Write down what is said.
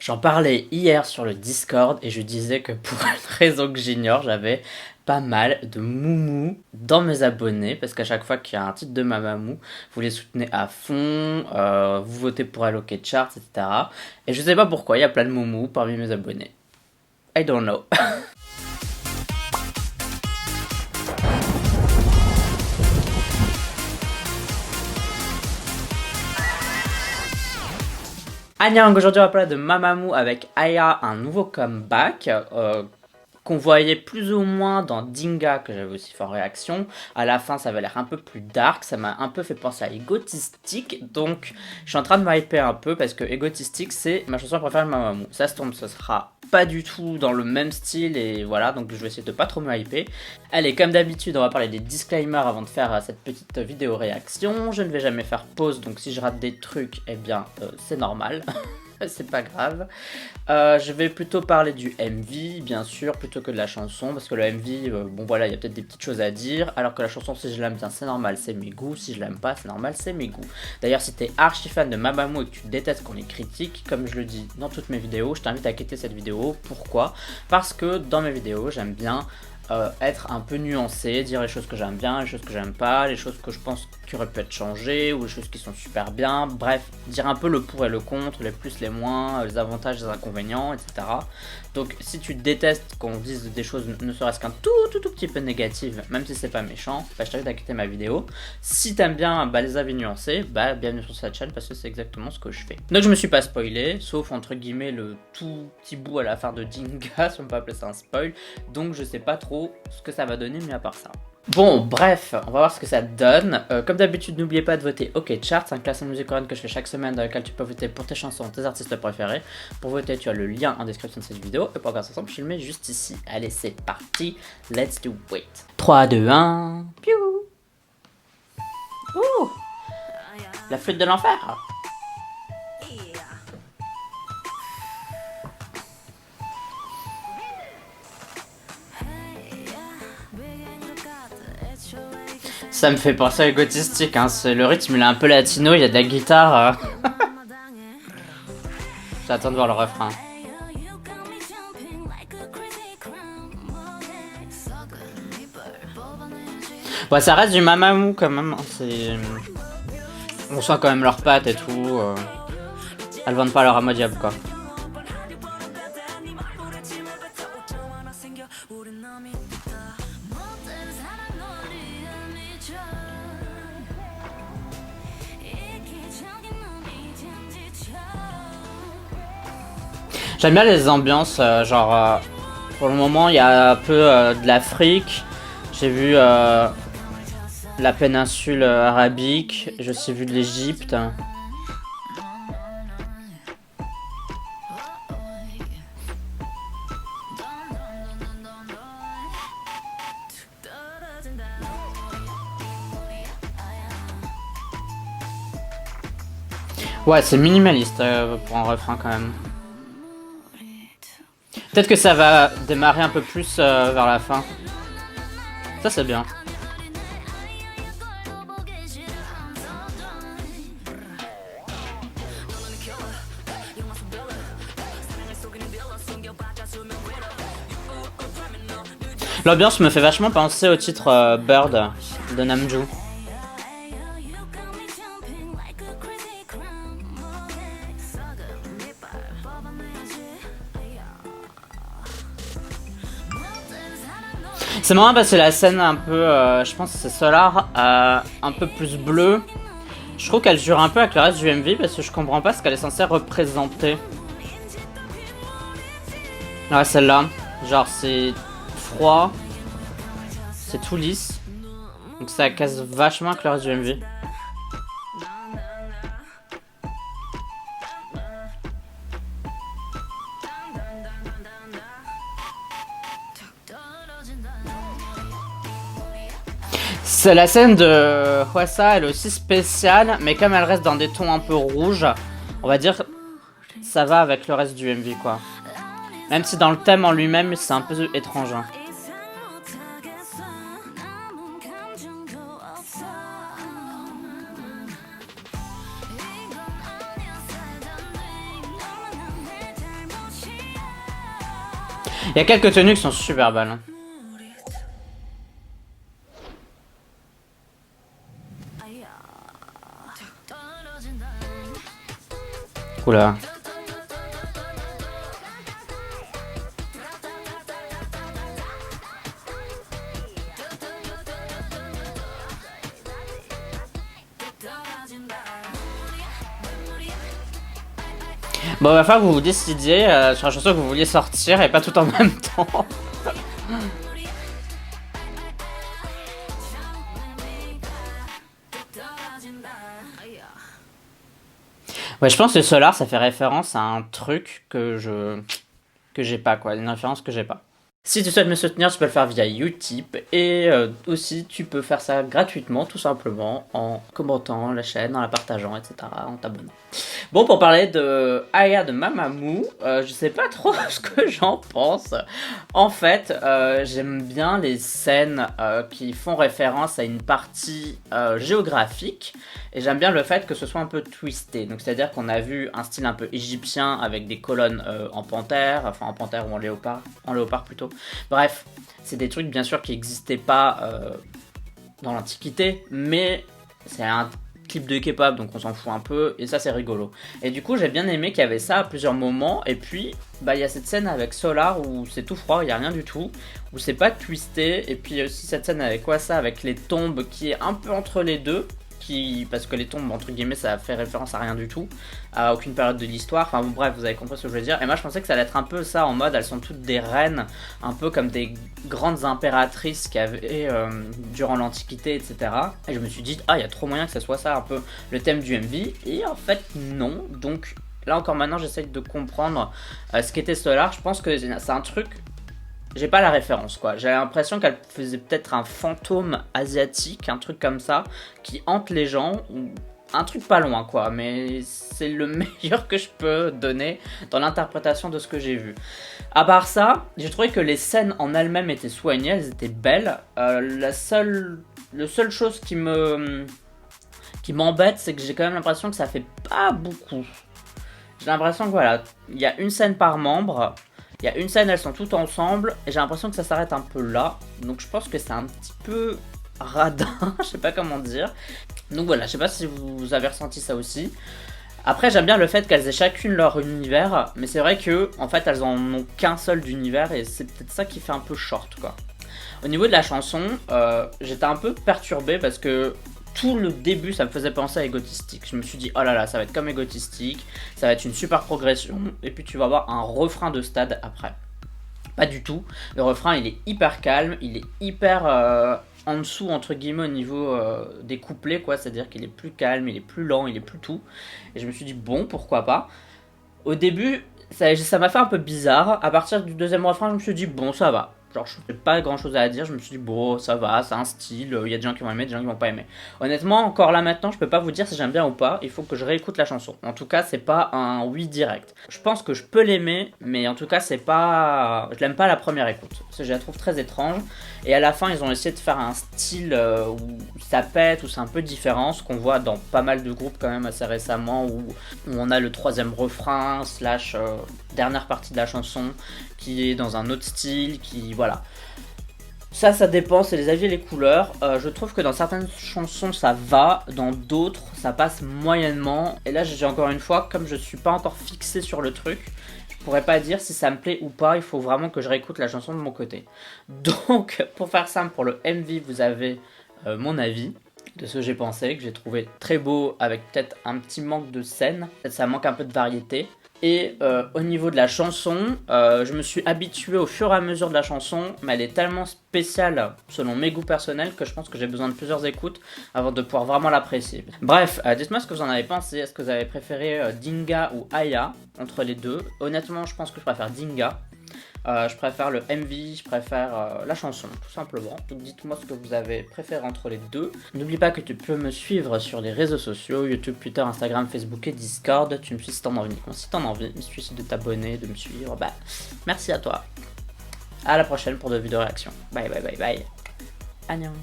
J'en parlais hier sur le Discord et je disais que pour une raison que j'ignore, j'avais pas mal de moumou dans mes abonnés parce qu'à chaque fois qu'il y a un titre de Mamamoo, vous les soutenez à fond, vous votez pour Alloc Charts, etc. Et je sais pas pourquoi, il y a plein de moumou parmi mes abonnés. I don't know. Annyeong, aujourd'hui on va parler de Mamamoo avec Aya, un nouveau comeback qu'on voyait plus ou moins dans Dinga, que j'avais aussi fait en réaction. À la fin ça avait l'air un peu plus dark, ça m'a un peu fait penser à Egotistic, donc je suis en train de m'hyper un peu parce que Egotistic c'est ma chanson préférée de Mamamoo. Ça se tombe, ce sera pas du tout dans le même style et voilà, donc je vais essayer de pas trop me hyper. Allez, comme d'habitude, on va parler des disclaimers avant de faire cette petite vidéo réaction. Je ne vais jamais faire pause, donc si je rate des trucs, eh bien, c'est normal. C'est pas grave. Je vais plutôt parler du MV, bien sûr, plutôt que de la chanson, parce que le MV, bon voilà, il y a peut-être des petites choses à dire, alors que la chanson, si je l'aime bien, c'est normal, c'est mes goûts, si je l'aime pas, c'est normal, c'est mes goûts. D'ailleurs, si t'es archi fan de Mamamoo et que tu détestes qu'on les critique, comme je le dis dans toutes mes vidéos, je t'invite à quitter cette vidéo. Pourquoi ? Parce que dans mes vidéos, j'aime bien être un peu nuancé, dire les choses que j'aime bien, les choses que j'aime pas, les choses que je pense qui auraient pu être changées, ou les choses qui sont super bien, bref, dire un peu le pour et le contre, les plus, les moins, les avantages, les inconvénients, etc. Donc si tu détestes qu'on dise des choses ne serait-ce qu'un tout petit peu négatives, même si c'est pas méchant, bah, je t'invite à quitter ma vidéo. Si t'aimes bien les avis nuancés, bah bienvenue sur cette chaîne parce que c'est exactement ce que je fais. Donc je me suis pas spoilé, sauf entre guillemets le tout petit bout à la fin de Dinga, si on peut appeler ça un spoil, donc je sais pas trop ce que ça va donner, mais à part ça. Bon, bref, on va voir ce que ça donne. Comme d'habitude, n'oubliez pas de voter OK Charts, un classement de musique coréenne que je fais chaque semaine dans lequel tu peux voter pour tes chansons, tes artistes préférés. Pour voter, tu as le lien en description de cette vidéo. Et pour regarder ensemble, je le mets juste ici. Allez, c'est parti. Let's do it. 3, 2, 1. Piou. Ouh. La flûte de l'enfer. Ça me fait penser à Egotistic, hein. Le rythme il est un peu latino, il y a de la guitare. J'attends de voir le refrain. Ouais, ça reste du Mamamoo quand même. On sent quand même leurs pattes et tout. Elles vendent pas leur âme au diable quoi. J'aime bien les ambiances, pour le moment il y a un peu de l'Afrique, j'ai vu la péninsule arabique, j'ai aussi vu de l'Égypte. Ouais, c'est minimaliste pour un refrain quand même. Peut-être que ça va démarrer un peu plus vers la fin. Ça c'est bien. L'ambiance me fait vachement penser au titre Bird de Namjoon. C'est marrant parce que la scène un peu, je pense que c'est Solar, un peu plus bleue. Je trouve qu'elle jure un peu avec le reste du MV parce que je comprends pas ce qu'elle est censée représenter. Ouais, celle-là, genre c'est froid, c'est tout lisse, donc ça casse vachement avec le reste du MV. C'est la scène de Hwasa, elle est aussi spéciale, mais comme elle reste dans des tons un peu rouges, on va dire ça va avec le reste du MV quoi. Même si dans le thème en lui-même c'est un peu étrange. Il y a quelques tenues qui sont super belles. Hein. Oula. Bon, il va falloir que vous vous décidiez sur la chanson que vous vouliez sortir et pas tout en même temps. Ouais, je pense que Solar, ça fait référence à un truc que j'ai pas, quoi. Une référence que j'ai pas. Si tu souhaites me soutenir, tu peux le faire via Utip et aussi tu peux faire ça gratuitement, tout simplement, en commentant la chaîne, en la partageant, etc., en t'abonnant. Bon, pour parler de Aya de Mamamoo, je sais pas trop ce que j'en pense. En fait, j'aime bien les scènes qui font référence à une partie géographique. Et j'aime bien le fait que ce soit un peu twisté. Donc c'est-à-dire qu'on a vu un style un peu égyptien avec des colonnes en panthère, enfin en panthère ou en léopard plutôt. Bref, c'est des trucs bien sûr qui n'existaient pas dans l'Antiquité, mais c'est un clip de K-pop, donc on s'en fout un peu, et ça c'est rigolo. Et du coup j'ai bien aimé qu'il y avait ça à plusieurs moments, et puis bah il y a cette scène avec Solar où c'est tout froid, il n'y a rien du tout, où c'est pas twisté, et puis il y a aussi cette scène avec quoi ça, avec les tombes qui est un peu entre les deux, parce que les tombes entre guillemets ça fait référence à rien du tout, à aucune période de l'histoire, enfin bon bref vous avez compris ce que je veux dire, et moi je pensais que ça allait être un peu ça en mode elles sont toutes des reines, un peu comme des grandes impératrices qu'il y avait durant l'Antiquité etc, et je me suis dit ah il y a trop moyen que ça soit ça un peu le thème du MV, et en fait non, donc là encore maintenant j'essaye de comprendre ce qu'était Solar, je pense que c'est un truc. J'ai pas la référence quoi, j'ai l'impression qu'elle faisait peut-être un fantôme asiatique, un truc comme ça, qui hante les gens, ou un truc pas loin quoi, mais c'est le meilleur que je peux donner dans l'interprétation de ce que j'ai vu. À part ça, j'ai trouvé que les scènes en elles-mêmes étaient soignées, elles étaient belles, la seule chose qui m'embête, c'est que j'ai quand même l'impression que ça fait pas beaucoup. J'ai l'impression que voilà, il y a une scène par membre. Il y a une scène, elles sont toutes ensemble, et j'ai l'impression que ça s'arrête un peu là. Donc je pense que c'est un petit peu radin, je sais pas comment dire. Donc voilà, je sais pas si vous avez ressenti ça aussi. Après j'aime bien le fait qu'elles aient chacune leur univers, mais c'est vrai que en fait elles en ont qu'un seul d'univers, et c'est peut-être ça qui fait un peu short quoi. Au niveau de la chanson, j'étais un peu perturbé parce que tout le début ça me faisait penser à Egotistic. Je me suis dit oh là là ça va être comme Egotistic, ça va être une super progression, et puis tu vas avoir un refrain de stade après. Pas du tout, le refrain il est hyper calme, il est hyper en dessous entre guillemets au niveau des couplets quoi, c'est à dire qu'il est plus calme, il est plus lent, il est plus tout, et je me suis dit bon pourquoi pas. Au début ça m'a fait un peu bizarre, à partir du deuxième refrain je me suis dit bon ça va. Genre je n'ai pas grand chose à dire, je me suis dit bon ça va, c'est un style, il y a des gens qui vont aimer, des gens qui vont pas aimer. Honnêtement encore là maintenant je peux pas vous dire si j'aime bien ou pas, il faut que je réécoute la chanson. En tout cas c'est pas un oui direct. Je pense que je peux l'aimer, mais en tout cas c'est pas, je l'aime pas à la première écoute. Parce que je la trouve très étrange, et à la fin ils ont essayé de faire un style où ça pète, où c'est un peu différent, ce qu'on voit dans pas mal de groupes quand même assez récemment, où on a le troisième refrain slash dernière partie de la chanson qui est dans un autre style, qui voilà. Ça dépend, c'est les avis et les couleurs. Je trouve que dans certaines chansons ça va, dans d'autres ça passe moyennement. Et là j'ai encore une fois, comme je suis pas encore fixé sur le truc, je pourrais pas dire si ça me plaît ou pas, il faut vraiment que je réécoute la chanson de mon côté. Donc pour faire simple, pour le MV vous avez mon avis de ce que j'ai pensé, que j'ai trouvé très beau avec peut-être un petit manque de scène, peut-être ça manque un peu de variété. Et au niveau de la chanson, je me suis habitué au fur et à mesure de la chanson, mais elle est tellement spéciale selon mes goûts personnels que je pense que j'ai besoin de plusieurs écoutes avant de pouvoir vraiment l'apprécier. Bref, dites-moi ce que vous en avez pensé, est-ce que vous avez préféré Dinga ou Aya entre les deux? Honnêtement, je pense que je préfère Dinga. Je préfère le MV, je préfère la chanson, tout simplement. Donc dites-moi ce que vous avez préféré entre les deux. N'oublie pas que tu peux me suivre sur les réseaux sociaux, YouTube, Twitter, Instagram, Facebook et Discord. Tu me suis si t'en as envie. Si t'en as envie, il suffit de t'abonner, de me suivre. Bah, merci à toi. À la prochaine pour de vidéos réactions. Bye bye bye bye. Annyeong.